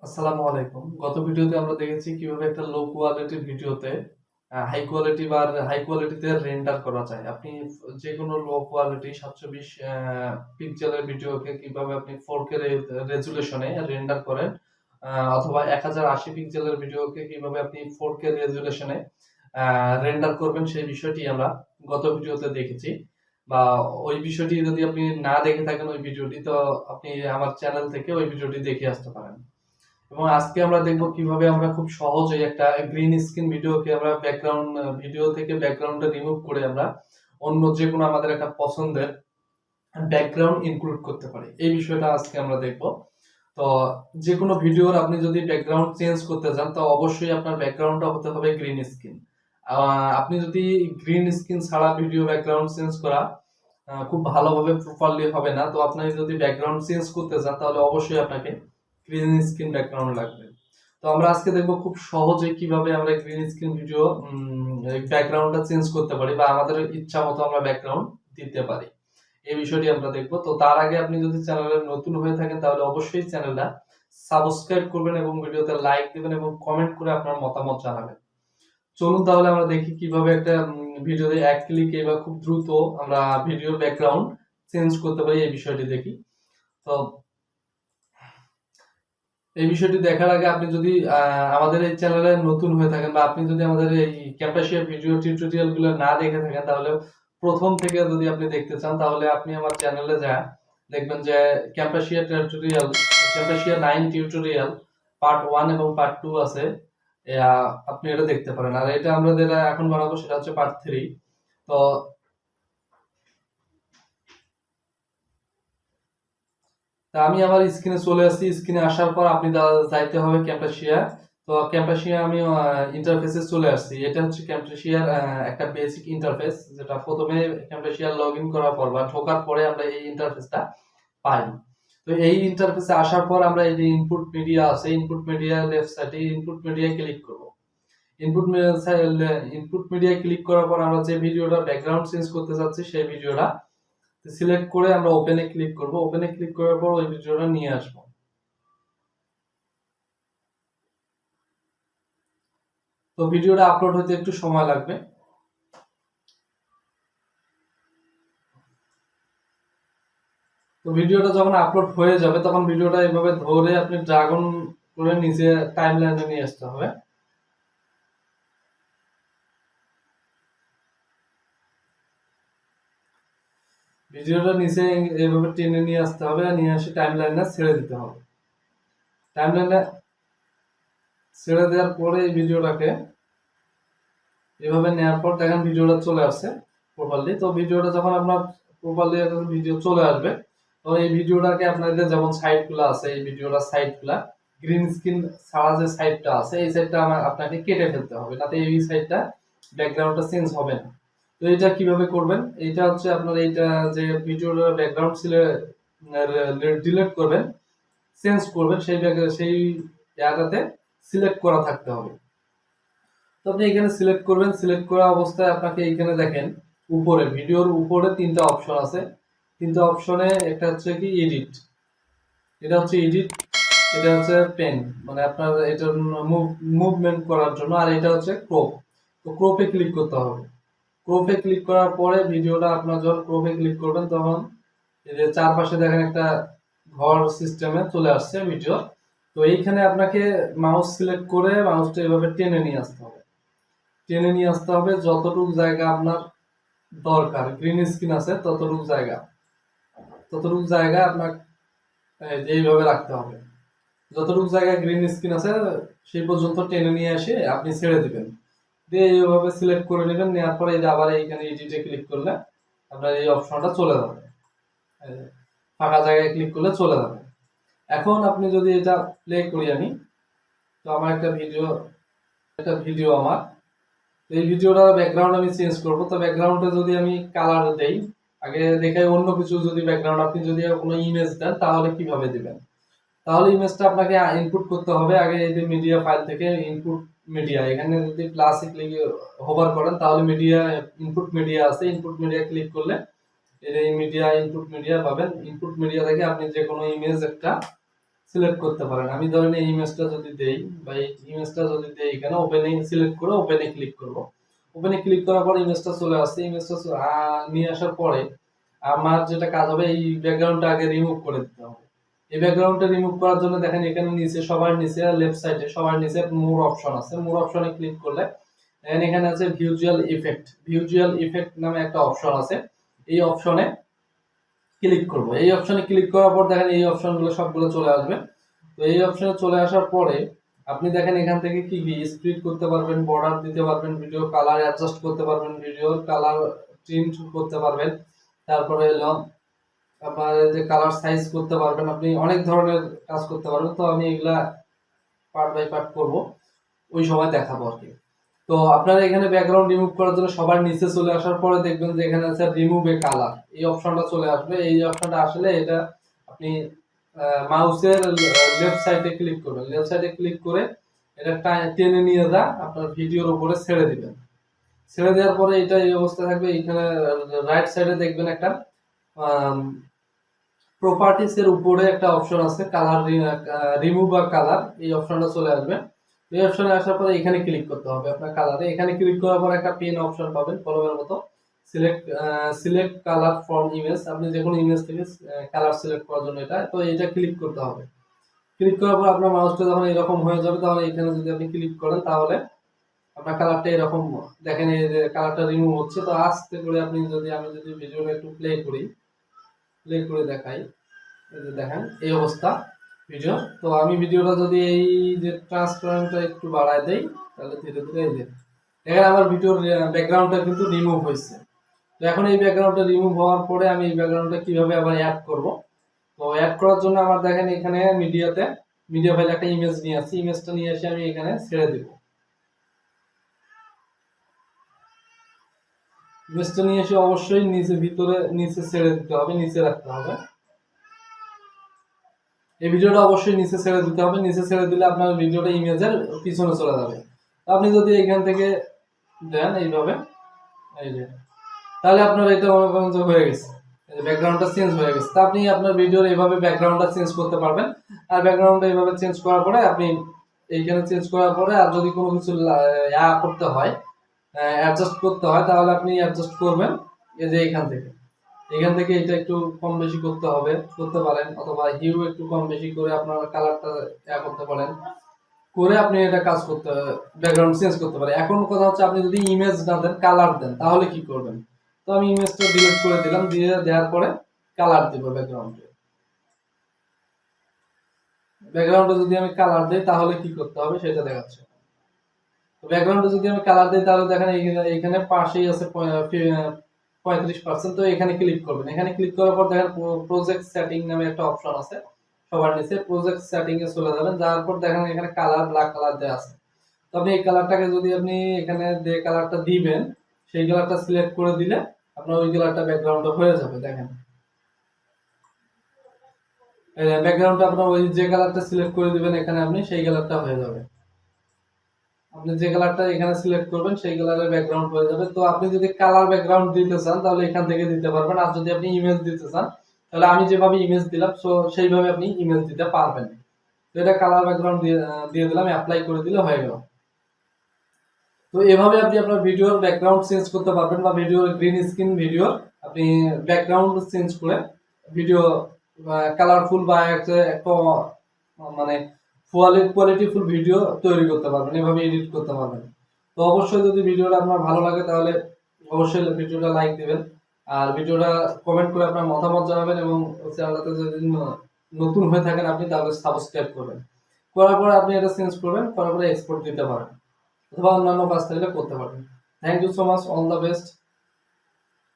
আসসালামু আলাইকুম। গত ভিডিওতে আমরা দেখেছি কিভাবে একটা লো কোয়ালিটির ভিডিওতে হাই কোয়ালিটি বা হাই কোয়ালিটিতে রেন্ডার করা যায়। আপনি যেকোনো লো কোয়ালিটি 720 পিক্সেলের ভিডিওকে কিভাবে আপনি 4K রেজুলেশনে রেন্ডার করেন, অথবা 1080 পিক্সেলের ভিডিওকে কিভাবে আপনি 4K রেজুলেশনে রেন্ডার করবেন সেই বিষয়টি আমরা গত ভিডিওতে দেখেছি। বা ওই বিষয়টি যদি আপনি না দেখে থাকেন ওই ভিডিওটি, তো আপনি আমার চ্যানেল থেকে ওই ভিডিওটি দেখে আসতে পারেন। এবং আজকে আমরা দেখব কিভাবে আমরা খুব সহজেই একটা গ্রিন স্ক্রিন ভিডিওকে আমরা ব্যাকগ্রাউন্ড ভিডিও থেকে ব্যাকগ্রাউন্ডটা রিমুভ করে আমরা অন্য যে কোনো আমাদের একটা পছন্দের ব্যাকগ্রাউন্ড ইনক্লুড করতে পারি। এই বিষয়টা আজকে আমরা দেখব। তো যে কোনো ভিডিওর আপনি যদি ব্যাকগ্রাউন্ড চেঞ্জ করতে চান তো অবশ্যই আপনার ব্যাকগ্রাউন্ডটা হতে হবে গ্রিন স্ক্রিন। আপনি যদি গ্রিন স্ক্রিন ছাড়া ভিডিও ব্যাকগ্রাউন্ড চেঞ্জ করা খুব ভালোভাবে প্রপারলি হবে না। তো আপনি যদি ব্যাকগ্রাউন্ড চেঞ্জ করতে চান তাহলে অবশ্যই আপনাকে গ্রিন স্ক্রিন ব্যাকগ্রাউন্ড লাগবে। তো আমরা আজকে দেখব খুব সহজে কিভাবে আমরা গ্রিন স্ক্রিন ভিডিও ব্যাকগ্রাউন্ডটা চেঞ্জ করতে পারি বা আমাদের ইচ্ছা মতো আমরা ব্যাকগ্রাউন্ড দিতে পারি। এই বিষয়টি আমরা দেখব। তো তার আগে আপনি যদি চ্যানেলে নতুন হয়ে থাকেন তাহলে অবশ্যই চ্যানেলটা সাবস্ক্রাইব করবেন এবং ভিডিওতে লাইক দিবেন এবং কমেন্ট করে আপনার মতামত জানাবেন। চলুন তাহলে আমরা দেখি কিভাবে একটা ভিডিওতে এক ক্লিকে বা খুব দ্রুত আমরা ভিডিওর ব্যাকগ্রাউন্ড চেঞ্জ করতে পারি, এই বিষয়টি দেখি। তো এই বিষয়টি দেখার আগে আপনি যদি আমাদের এই চ্যানেলে নতুন হয়ে থাকেন বা আপনি যদি আমাদের এই ক্যামটাশিয়া ভিডিও টিউটোরিয়াল গুলো না দেখে থাকেন তাহলে প্রথম থেকে যদি আপনি দেখতে চান তাহলে আপনি আমার চ্যানেলে যা দেখবেন যে ক্যামটাশিয়া টিউটোরিয়াল, ক্যামটাশিয়া 9 টিউটোরিয়াল পার্ট 1 এবং পার্ট 2 আছে। আপনি এটা দেখতে পারেন। আর এটা আমরা যেটা এখন বানাবো সেটা হচ্ছে পার্ট 3। তো আমি আমার স্ক্রিনে চলে আসছি। স্ক্রিনে আসার পর আপনি যাইতে হবে ক্যামটাশিয়া। তো ক্যামটাশিয়া আমি ইন্টারফেসে চলে আসছি। এটা হচ্ছে ক্যামটাশিয়ার একটা বেসিক ইন্টারফেস, যেটা প্রথমে ক্যামটাশিয়া লগ ইন করার পর বা ঢোকার পরে আমরা এই ইন্টারফেসটা পাই। তো এই ইন্টারফেসে আসার পর আমরা এই যে ইনপুট মিডিয়া আছে, ইনপুট মিডিয়া লেফট সাইডে ইনপুট মিডিয়া ক্লিক করব। ইনপুট ইনপুট মিডিয়া ক্লিক করার পর আমরা যে ভিডিওটা ব্যাকগ্রাউন্ড চেঞ্জ করতে চাচ্ছি সেই ভিডিওটা সিলেক্ট করে আমরা ওপেনে ক্লিক করব। ওপেনে ক্লিক করার পর ওই ভিডিওটা নিয়ে আসবো। তো ভিডিওটা আপলোড হতে একটু সময় লাগবে। তো ভিডিওটা যখন আপলোড হয়ে যাবে তখন ভিডিওটা এভাবে ধরে আপনি ড্রাগন করে নিচে টাইমলাইনে নিয়ে আসতে হবে। ভিডিওটা নিচে এভাবে টেনে নিয়ে আসতে হবে, নিয়ে এসে টাইমলাইনে ছেড়ে দিতে হবে। টাইমলাইনে ছেড়ে দেওয়ার পরে এই ভিডিওটাকে এভাবে নেওয়ার পর দেখেন ভিডিওটা চলে আসছে প্রপারলি। তো ভিডিওটা যখন আপনার প্রপারলি ভিডিও চলে আসবে তো এই ভিডিওটাকে আপনাদের যেমন সাইডগুলো আছে, এই ভিডিওটার সাইডগুলা গ্রিন স্ক্রিন ছাড়া যে সাইডটা আছে এই সাইডটা আপনাকে কেটে ফেলতে হবে, তাতে এই সাইডটা ব্যাকগ্রাউন্ডটা চেঞ্জ হবে না। তো এটা কিভাবে করবেন, এইটা হচ্ছে আপনার এইটা যে ভিডিওর ব্যাকগ্রাউন্ড ছিল ডিলিট করবেন, চেঞ্জ করবেন, সেই জায়গাটাতে সিলেক্ট করা থাকতে হবে। তো আপনি এখানে সিলেক্ট করবেন। সিলেক্ট করা অবস্থায় আপনাকে এখানে দেখেন উপরে ভিডিওর উপরে তিনটা অপশন আছে। তিনটা অপশনে একটা হচ্ছে কি এডিট, এটা হচ্ছে এডিট, এটা হচ্ছে পেন মানে আপনার এটা মুভমেন্ট করার জন্য, আর এটা হচ্ছে ক্রপ। তো ক্রপে ক্লিক করতে হবে। ক্রপে ক্লিক করার পরে ভিডিওটা আপনার যখন ক্রপে ক্লিক করবেন তখন এই যে চারপাশে দেখেন একটা ঘর সিস্টেমে চলে আসছে ভিডিও। তো এইখানে আপনাকে মাউস সিলেক্ট করে মাউসটা এভাবে টেনে নিয়ে আসতে হবে। টেনে নিয়ে আসতে হবে যতটুকু জায়গা আপনার দরকার, গ্রিন স্ক্রিন আছে ততটুকু জায়গা আপনার এইভাবে রাখতে হবে। যতটুকু জায়গায় গ্রিন স্ক্রিন আছে সেই পর্যন্ত টেনে নিয়ে এসে আপনি ছেড়ে দিবেন, দিয়ে এইভাবে সিলেক্ট করে নেবেন। নেওয়ার পরে আবার এইখানে এডিটে ক্লিক করলে আপনার এই অপশনটা চলে যাবে, ফাঁকা জায়গায় ক্লিক করলে চলে যাবে। এখন আপনি যদি এটা প্লে করি আমি, তো আমার একটা ভিডিও আমার এই ভিডিওটার ব্যাকগ্রাউন্ড আমি চেঞ্জ করব। তো ব্যাকগ্রাউন্ডে যদি আমি কালার দেই, আগে দেখাই অন্য কিছু যদি ব্যাকগ্রাউন্ড আপনি যদি কোনো ইমেজ দেন তাহলে কিভাবে দিবেন। তাহলে ইমেজটা আপনাকে ইনপুট করতে হবে আগে এই যে মিডিয়া ফাইল থেকে ইনপুট মিডিয়া, এখানে যদি প্লাসে ক্লিক হোভার করেন তাহলে মিডিয়া ইনপুট মিডিয়া আছে, ইনপুট মিডিয়া ক্লিক করলে এই মিডিয়া ইনপুট মিডিয়া পাবেন। ইনপুট মিডিয়া থেকে আপনি যে কোনো ইমেজ একটা সিলেক্ট করতে পারেন। আমি ধরেন এই ইমেজটা যদি দেই বা এই ইমেজটা যদি দেই এখানে ওপেনে সিলেক্ট করে ওপেনে ক্লিক করব। ওপেনে ক্লিক করার পর ইমেজটা চলে আসছে। ইমেজটা নিয়ে আসার পরে আমার যেটা কাজ হবে এই ব্যাকগ্রাউন্ডটা আগে রিমুভ করে দিতে হবে। এই ব্যাকগ্রাউন্ডটা রিমুভ করার জন্য দেখেন এখানে নিচে সবার নিচে লেফট সাইডে সবার নিচে মোর অপশন আছে। মোর অপশনে ক্লিক করলে এখানে আছে ভিজুয়াল ইফেক্ট। ভিজুয়াল ইফেক্ট নামে একটা অপশন আছে। এই অপশনে ক্লিক করব। এই অপশনে ক্লিক করার পর দেখেন এই অপশনগুলো সবগুলো চলে আসবে। তো এই অপশনে চলে আসার পরে আপনি দেখেন এখান থেকে কি স্প্লিট করতে পারবেন, বর্ডার দিতে পারবেন, ভিডিও কালার অ্যাডজাস্ট করতে পারবেন, ভিডিওর কালার চেঞ্জ করতে পারবেন। তারপরে হলো আপনার যে কালার সাইজ করতে পারবেন, আপনি অনেক ধরনের কাজ করতে পারবেন। তো আমি এগুলা পার্ট বাই পার্ট করব, ওই সময় দেখাবো আর কি। তো আপনারা এখানে ব্যাকগ্রাউন্ড রিমুভ করার জন্য সবার নিচে চলে আসার পরে দেখবেন যে এখানে আছে রিমুভ এ কালার, এই অপশনটা চলে আসবে। এই অপশনটা আসলে এটা আপনি মাউসের লেফট সাইডে ক্লিক করবেন। লেফট সাইডে ক্লিক করে এটা টেনে নিয়ে যা আপনার ভিডিওর উপরে ছেড়ে দিবেন। ছেড়ে দেওয়ার পরে এটা এই অবস্থা থাকবে। এখানে রাইট সাইডে দেখবেন একটা প্রপার্টিস এর উপরে একটা অপশন আছে কালার রিমুভ আর কালার, এই অপশনটা চলে আসবে। এই অপশনে আসার পরে এখানে ক্লিক করতে হবে আপনার কালারে। এখানে ক্লিক করার পর একটা পেন অপশন পাবেন কলমের মতো, সিলেক্ট কালার ফ্রম ইমেজ। আপনি যে কোনো ইমেজ থেকে কালার সিলেক্ট করার জন্য এটা, তো এটা ক্লিক করতে হবে। ক্লিক করার পর আপনার মাউসটা যখন এরকম হয়ে যাবে তাহলে এখানে যদি আপনি ক্লিক করেন তাহলে আপনার কালারটা এরকম দেখেন, এই যে কালারটা রিমুভ হচ্ছে। তো আস্তে করে আপনি যদি আমি যদি ভিডিওটা একটু প্লে করে দেখাই, এই যে দেখেন এই অবস্থা ভিডিও। তো আমি ভিডিওটা যদি এই যে ট্রান্সপারেন্টটা একটু বাড়ায় দেই তাহলে ধীরে ধীরে এই যে দেখেন আমার ভিডিওর ব্যাকগ্রাউন্ডটা কিন্তু রিমুভ হয়েছে। তো এখন এই ব্যাকগ্রাউন্ডটা রিমুভ হওয়ার পরে আমি এই ব্যাকগ্রাউন্ডটা কিভাবে আবার অ্যাড করব। তো অ্যাড করার জন্য আমার দেখেন এখানে মিডিয়া ফাইলে একটা ইমেজ নিয়ে আসছি। ইমেজটা নিয়ে এসে আমি এখানে ছেড়ে দিব। ইমেজটা নিয়ে এসে অবশ্যই নিচে ছেড়ে দিতে হবে, নিচে রাখতে হবে। এই ভিডিওটা অবশ্যই নিচে ছেড়ে দিতে হবে। নিচে ছেড়ে দিলে আপনার ভিডিওটা ইমেজের পিছনে চলে যাবে। আপনি যদি এখান থেকে দেন এইভাবে, এই যে তাহলে আপনার এটা মনে করেন যে হয়ে গেছে, এই যে ব্যাকগ্রাউন্ডটা চেঞ্জ হয়ে গেছে। তা আপনি আপনার ভিডিওর এইভাবে ব্যাকগ্রাউন্ডটা চেঞ্জ করতে পারবেন। আর ব্যাকগ্রাউন্ডটা এইভাবে চেঞ্জ করার পরে আপনি এইখানে চেঞ্জ করার পরে আর যদি কোনো কিছু করতে হয়, অ্যাডজাস্ট করতে হয়, তাহলে আপনি অ্যাডজাস্ট করবেন। এই যে এখান থেকে এটা একটু কম বেশি করতে পারেন, অথবা হিউ একটু কম বেশি করে আপনার কালারটা করতে পারেন, করে আপনি এটা কাজ করতে ব্যাকগ্রাউন্ড চেঞ্জ করতে পারেন। এখন কথা হচ্ছে আপনি যদি ইমেজ না দেন কালার দেন তাহলে কি করবেন। তো আমি ইমেজটা ডিলিট করে দিলাম, দেওয়ার পরে কালার দিব ব্যাকগ্রাউন্ডে যদি আমি কালার দিই তাহলে কি করতে হবে সেটা দেখাচ্ছে। ব্যাকগ্রাউন্ডে যদি আমি কালার দিই তাহলে দেখেন এখানে পাশেই আছে 35%। তো এখানে ক্লিক করবেন। এখানে ক্লিক করার পর দেখেন প্রজেক্ট সেটিং নামে একটা অপশন আছে সবার নিচে। প্রজেক্ট সেটিং এ চলে যাবেন। যাওয়ার পর দেখেন এখানে কালার ব্ল্যাক কালার দেওয়া আছে। তো আপনি এই কালারটাকে যদি আপনি এখানে যে কালারটা দিবেন সেই কালারটা সিলেক্ট করে দিলে আপনার ওই কালারটা ব্যাকগ্রাউন্ডে হয়ে যাবে। দেখেন ব্যাকগ্রাউন্ডটা আপনার ওই যে কালারটা সিলেক্ট করে দিবেন এখানে আপনি সেই কালারটা হয়ে যাবে। আপনি যে কালারটা এখানে সিলেক্ট করবেন সেই কালারের ব্যাকগ্রাউন্ড হয়ে যাবে। তো আপনি যদি কালার ব্যাকগ্রাউন্ড দিতে চান তাহলে এখান থেকে দিতে পারবেন। আর যদি আপনি ইমেজ দিতে চান তাহলে আমি যেভাবে ইমেজ দিলাম সেইভাবে আপনি ইমেজ দিতে পারবেন। তো এটা কালার ব্যাকগ্রাউন্ড দিয়ে দিলাম, অ্যাপ্লাই করে দিলে হয়ে গেল। তো এভাবে আপনি আপনার ভিডিওর ব্যাকগ্রাউন্ড চেঞ্জ করতে পারবেন, বা ভিডিওর গ্রিন স্ক্রিন ভিডিও আপনি ব্যাকগ্রাউন্ড চেঞ্জ করে ভিডিও কালারফুল বা একটা মানে কোয়ালিটিফুল ভিডিও তৈরি করতে পারবেন, এভাবে এডিট করতে পারবেন। তো অবশ্যই যদি ভিডিওটা আপনার ভালো লাগে তাহলে অবশ্যই ভিডিওটা লাইক দিবেন, আর ভিডিওটা কমেন্ট করে আপনার মতামত জানাবেন, এবং চ্যানেলটাতে যদি নতুন হয়ে থাকেন আপনি তাহলে সাবস্ক্রাইব করবেন। করার পরে আপনি এটা চেঞ্জ করবেন, করার পরে এক্সপোর্ট দিতে পারেন, অথবা অন্যান্য কাজ থাকলে করতে পারবেন। Thank you so much, all the best.